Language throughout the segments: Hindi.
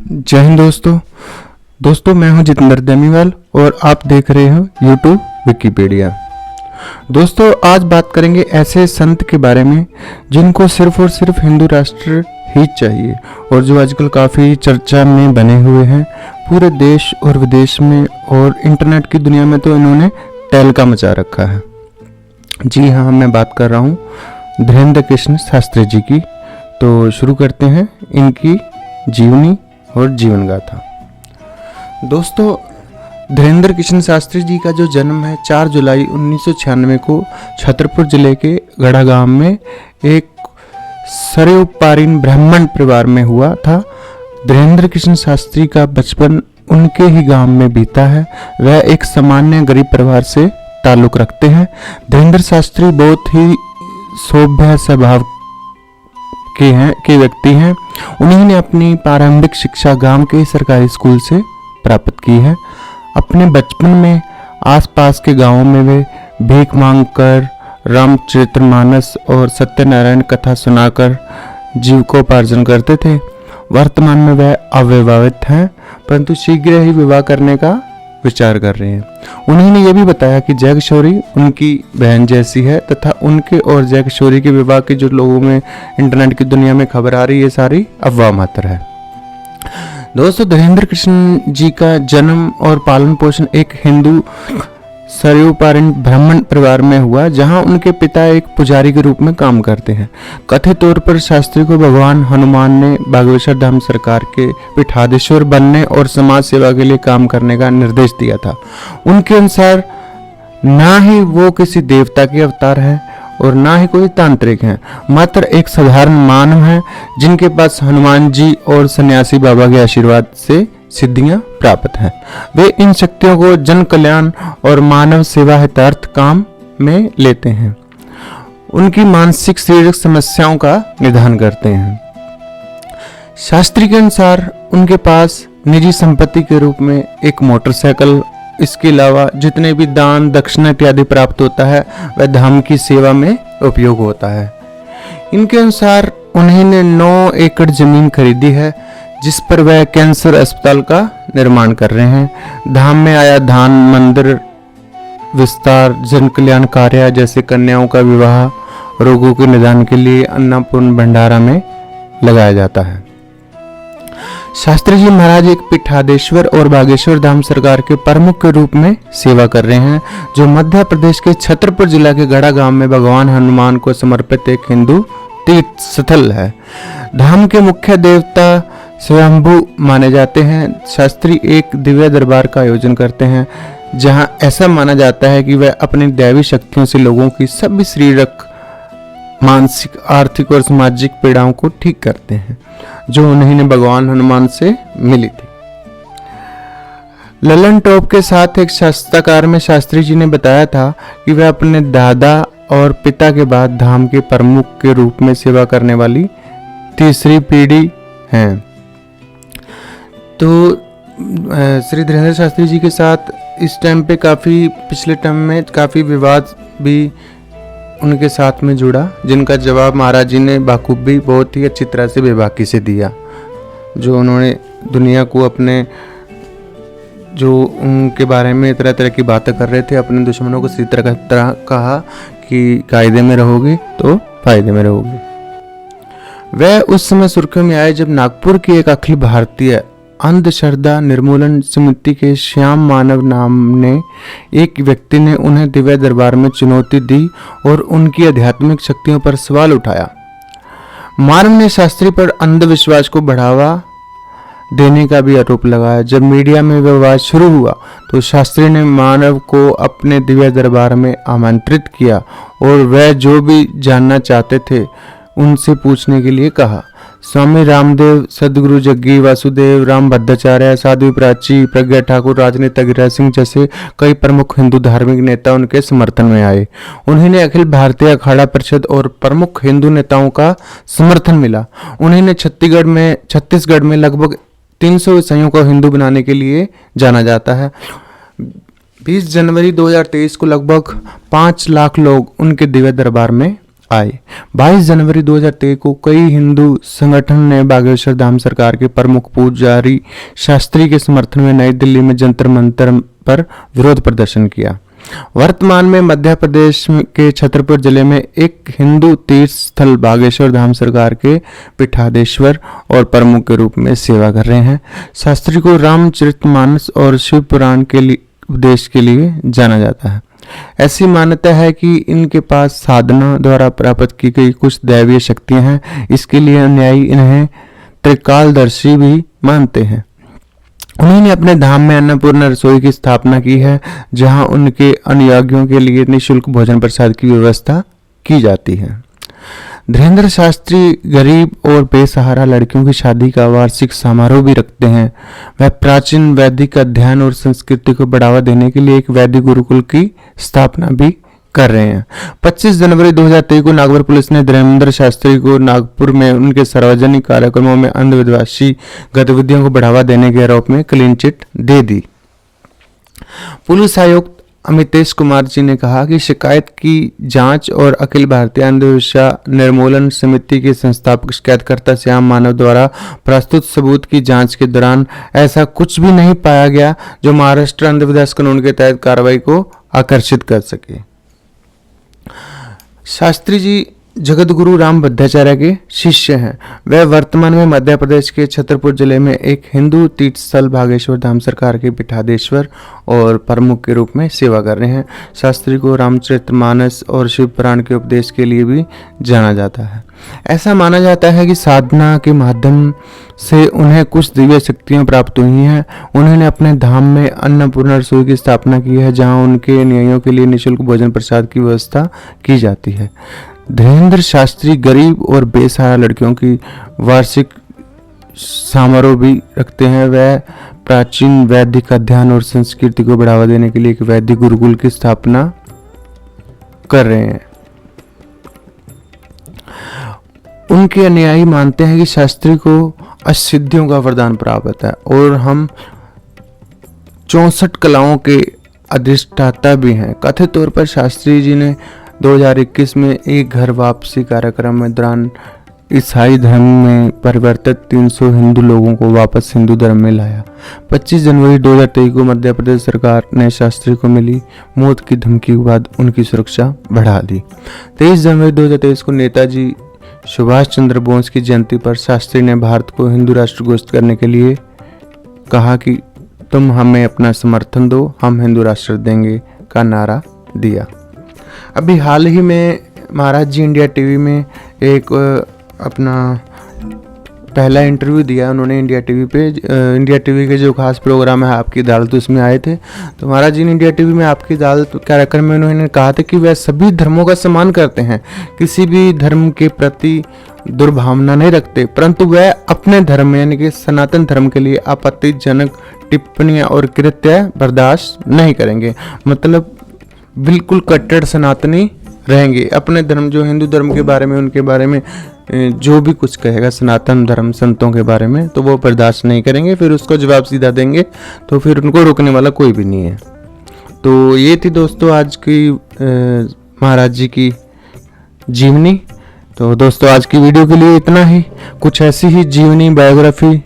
जय हिंद दोस्तों मैं हूं जितेंद्र देमीवाल और आप देख रहे हो यूट्यूब विकिपीडिया। दोस्तों आज बात करेंगे ऐसे संत के बारे में जिनको सिर्फ और सिर्फ हिंदू राष्ट्र ही चाहिए और जो आजकल काफ़ी चर्चा में बने हुए हैं पूरे देश और विदेश में, और इंटरनेट की दुनिया में तो इन्होंने तहलका मचा रखा है। जी हाँ, मैं बात कर रहा हूँ धीरेन्द्र कृष्ण शास्त्री जी की। तो शुरू करते हैं इनकी जीवनी और जीवन गाथा। दोस्तों धीरेन्द्र कृष्ण शास्त्री जी का जो जन्म है 4 जुलाई 1996 को छतरपुर जिले के गढ़ा गांव में एक सरयोपारीन ब्राह्मण परिवार में हुआ था। धीरेन्द्र कृष्ण शास्त्री का बचपन उनके ही गांव में बीता है। वह एक सामान्य गरीब परिवार से ताल्लुक रखते हैं। धीरेन्द्र शास्त्री बहुत ही सभ्य स्वभाव के व्यक्ति हैं। उन्होंने अपनी प्रारंभिक शिक्षा गांव के सरकारी स्कूल से प्राप्त की है। अपने बचपन में आसपास के गांवों में वे भीख मांगकर, रामचरितमानस और सत्यनारायण कथा सुनाकर जीविकोपार्जन करते थे। वर्तमान में वह अविवाहित हैं, परंतु शीघ्र ही विवाह करने का विचार कर रहे हैं। उन्होंने ये भी बताया कि जय किशोरी उनकी बहन जैसी है तथा उनके और जय किशोरी के विवाह की जो लोगों में इंटरनेट की दुनिया में खबर आ रही है, ये सारी अफवाह मात्र है। दोस्तों धीरेन्द्र कृष्ण जी का जन्म और पालन पोषण एक हिंदू सरयोपारीन ब्राह्मण परिवार में हुआ, जहां उनके पिता एक पुजारी के रूप में काम करते हैं। कथित तौर पर शास्त्री को भगवान हनुमान ने बागेश्वर धाम सरकार के पीठाधीश्वर बनने और समाज सेवा के लिए काम करने का निर्देश दिया था। उनके अनुसार ना ही वो किसी देवता के अवतार है और ना ही कोई तांत्रिक हैं, मात्र एक साधारण मानव हैं जिनके पास हनुमान जी और सन्यासी बाबा के आशीर्वाद से सिद्धियां प्राप्त हैं। वे इन शक्तियों को जन कल्याण और मानव सेवा हितार्थ काम में लेते हैं। उनकी मानसिक शारीरिक समस्याओं का निदान करते हैं। शास्त्री के अनुसार उनके पास निजी संपत्ति के रूप में एक मोटरसाइकिल, इसके अलावा जितने भी दान दक्षिणा इत्यादि प्राप्त होता है वह धाम की सेवा में उपयोग होता है। इनके अनुसार उन्होंने 9 एकड़ जमीन खरीदी है जिस पर वह कैंसर अस्पताल का निर्माण कर रहे हैं। धाम में आया धान, मंदिर विस्तार, जन कल्याण कार्य जैसे कन्याओं का विवाह, रोगों के निदान के लिए अन्नपूर्ण भंडारा में लगाया जाता है। शास्त्री जी महाराज एक पीठाधीश्वर और बागेश्वर धाम सरकार के प्रमुख के रूप में सेवा कर रहे हैं, जो मध्य प्रदेश के छतरपुर जिला के गढ़ा गांव में भगवान हनुमान को समर्पित एक हिंदू तीर्थ स्थल है। धाम के मुख्य देवता स्वयंभू माने जाते हैं। शास्त्री एक दिव्य दरबार का आयोजन करते हैं, जहां ऐसा माना जाता है कि वह अपनी दैवी शक्तियों से लोगों की सभी शारीरिक, मानसिक, आर्थिक और सामाजिक पीड़ाओं को ठीक करते हैं, जो उन्हें भगवान हनुमान से मिली थी। ललन टॉप के साथ एक साक्षात्कार में शास्त्री जी ने बताया था कि वह अपने दादा और पिता के बाद धाम के प्रमुख के रूप में सेवा करने वाली तीसरी पीढ़ी हैं। तो श्री धीरेन्द्र शास्त्री जी के साथ इस टाइम पे पिछले टाइम में काफ़ी विवाद भी उनके साथ में जुड़ा, जिनका जवाब महाराज जी ने बाखूबी बहुत ही अच्छी तरह से बेबाकी से दिया। जो उन्होंने दुनिया को अपने जो उनके बारे में तरह तरह की बातें कर रहे थे, अपने दुश्मनों को इसी तरह कहा कि कायदे में रहोगे तो फायदे में रहोगे। वह उस समय सुर्खियों में आए जब नागपुर की एक अखिल भारतीय अंधश्रद्धा निर्मूलन समिति के श्याम मानव नाम ने एक व्यक्ति ने उन्हें दिव्य दरबार में चुनौती दी और उनकी आध्यात्मिक शक्तियों पर सवाल उठाया। मानव ने शास्त्री पर अंधविश्वास को बढ़ावा देने का भी आरोप लगाया। जब मीडिया में विवाद शुरू हुआ तो शास्त्री ने मानव को अपने दिव्य दरबार में आमंत्रित किया और वह जो भी जानना चाहते थे उनसे पूछने के लिए कहा। स्वामी रामदेव, सदगुरु जग्गी वासुदेव, राम भद्राचार्य, साध्वी प्राची, प्रज्ञा ठाकुर, राजनेता गिरिराज सिंह जैसे कई प्रमुख हिंदू धार्मिक नेता उनके समर्थन में आए। उन्हें अखिल भारतीय अखाड़ा परिषद और प्रमुख हिंदू नेताओं का समर्थन मिला। उन्हें छत्तीसगढ़ में लगभग 300 ईसाइयों को हिंदू बनाने के लिए जाना जाता है। 20 जनवरी 2023 को लगभग 5 लाख लोग उनके दिव्य दरबार में आए। 22 जनवरी 2023 को कई हिंदू संगठन ने बागेश्वर धाम सरकार के प्रमुख पुजारी शास्त्री के समर्थन में नई दिल्ली में जंतर मंतर पर विरोध प्रदर्शन किया। वर्तमान में मध्य प्रदेश के छतरपुर जिले में एक हिंदू तीर्थ स्थल बागेश्वर धाम सरकार के पीठाधीश्वर और प्रमुख के रूप में सेवा कर रहे हैं। शास्त्री को रामचरितमानस और शिव पुराण के उपदेश के लिए जाना जाता है। ऐसी मान्यता है कि इनके पास साधना द्वारा प्राप्त की गई कुछ दैवीय शक्तियां हैं। इसके लिए अनुयायी इन्हें त्रिकालदर्शी भी मानते हैं। उन्होंने अपने धाम में अन्नपूर्णा रसोई की स्थापना की है, जहां उनके अनुयायियों के लिए निःशुल्क भोजन प्रसाद की व्यवस्था की जाती है। धीरेन्द्र शास्त्री गरीब और बेसहारा लड़कियों की शादी का वार्षिक समारोह भी रखते हैं। वह प्राचीन वैदिक अध्ययन और संस्कृति को बढ़ावा देने के लिए एक वैदिक गुरुकुल की स्थापना भी कर रहे हैं। 25 जनवरी 2023 को नागपुर पुलिस ने धीरेन्द्र शास्त्री को नागपुर में उनके सार्वजनिक कार्यक्रमों में अंधविश्वासी गतिविधियों को बढ़ावा देने के आरोप में क्लीन चिट दे दी। पुलिस आयुक्त अमितेश कुमार जी ने कहा कि शिकायत की जांच और अखिल भारतीय अंधविश्वास निर्मूलन समिति के संस्थापक शिकायतकर्ता श्याम मानव द्वारा प्रस्तुत सबूत की जांच के दौरान ऐसा कुछ भी नहीं पाया गया जो महाराष्ट्र अंधविश्वास कानून के तहत कार्रवाई को आकर्षित कर सके। शास्त्री जी जगतगुरु राम भद्राचार्य के शिष्य हैं। वह वर्तमान में मध्य प्रदेश के छतरपुर जिले में एक हिंदू तीर्थ स्थल बागेश्वर धाम सरकार के पीठाधीश्वर और प्रमुख के रूप में सेवा कर रहे हैं। शास्त्री को रामचरितमानस और शिव पुराण के उपदेश के लिए भी जाना जाता है। ऐसा माना जाता है कि साधना के माध्यम से उन्हें कुछ दिव्य शक्तियां प्राप्त हुई हैं। उन्होंने अपने धाम में अन्नपूर्णा रसोई की स्थापना की है, जहां उनके अनुयायियों के लिए निःशुल्क भोजन प्रसाद की व्यवस्था की जाती है। धीरेन्द्र शास्त्री गरीब और बेसहारा लड़कियों की वार्षिक समारोह भी रखते हैं। वह प्राचीन वैदिक अध्ययन और संस्कृति को बढ़ावा देने के लिए एक वैदिक गुरुकुल की स्थापना कर रहे हैं। उनके अनुयायी मानते हैं कि शास्त्री को असिद्धियों का वरदान प्राप्त है और हम 64 कलाओं के अधिष्ठाता भी हैं। कथित तौर पर शास्त्री जी ने 2021 में एक घर वापसी कार्यक्रम में दौरान ईसाई धर्म में परिवर्तित 300 हिंदू लोगों को वापस हिंदू धर्म में लाया। 25 जनवरी 2023 को मध्य प्रदेश सरकार ने शास्त्री को मिली मौत की धमकी के बाद उनकी सुरक्षा बढ़ा दी। 23 जनवरी 2023 को नेताजी सुभाष चंद्र बोस की जयंती पर शास्त्री ने भारत को हिंदू राष्ट्र घोषित करने के लिए कहा कि तुम हमें अपना समर्थन दो, हम हिंदू राष्ट्र देंगे का नारा दिया। अभी हाल ही में महाराज जी इंडिया टीवी में एक अपना पहला इंटरव्यू दिया उन्होंने इंडिया टीवी पे। इंडिया टीवी के जो खास प्रोग्राम है आपकी अदालत, उसमें आए थे। तो महाराज जी ने इंडिया टीवी में आपकी अदालत कार्यक्रम में उन्होंने कहा था कि वह सभी धर्मों का सम्मान करते हैं, किसी भी धर्म के प्रति दुर्भावना नहीं रखते, परंतु वह अपने धर्म यानी कि सनातन धर्म के लिए आपत्तिजनक टिप्पणियां और कृत्य बर्दाश्त नहीं करेंगे। मतलब बिल्कुल कट्टर सनातनी रहेंगे। अपने धर्म जो हिंदू धर्म के बारे में, उनके बारे में जो भी कुछ कहेगा सनातन धर्म संतों के बारे में, तो वो बर्दाश्त नहीं करेंगे, फिर उसको जवाब सीधा देंगे, तो फिर उनको रोकने वाला कोई भी नहीं है। तो ये थी दोस्तों आज की महाराज जी की जीवनी। तो दोस्तों आज की वीडियो के लिए इतना ही। कुछ ऐसी ही जीवनी बायोग्राफी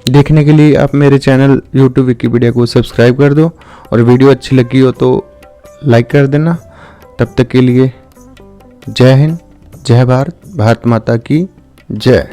देखने के लिए आप मेरे चैनल यूट्यूब विकीपीडिया को सब्सक्राइब कर दो, और वीडियो अच्छी लगी हो तो लाइक कर देना। तब तक के लिए जय हिंद, जय भारत, भारत माता की जय।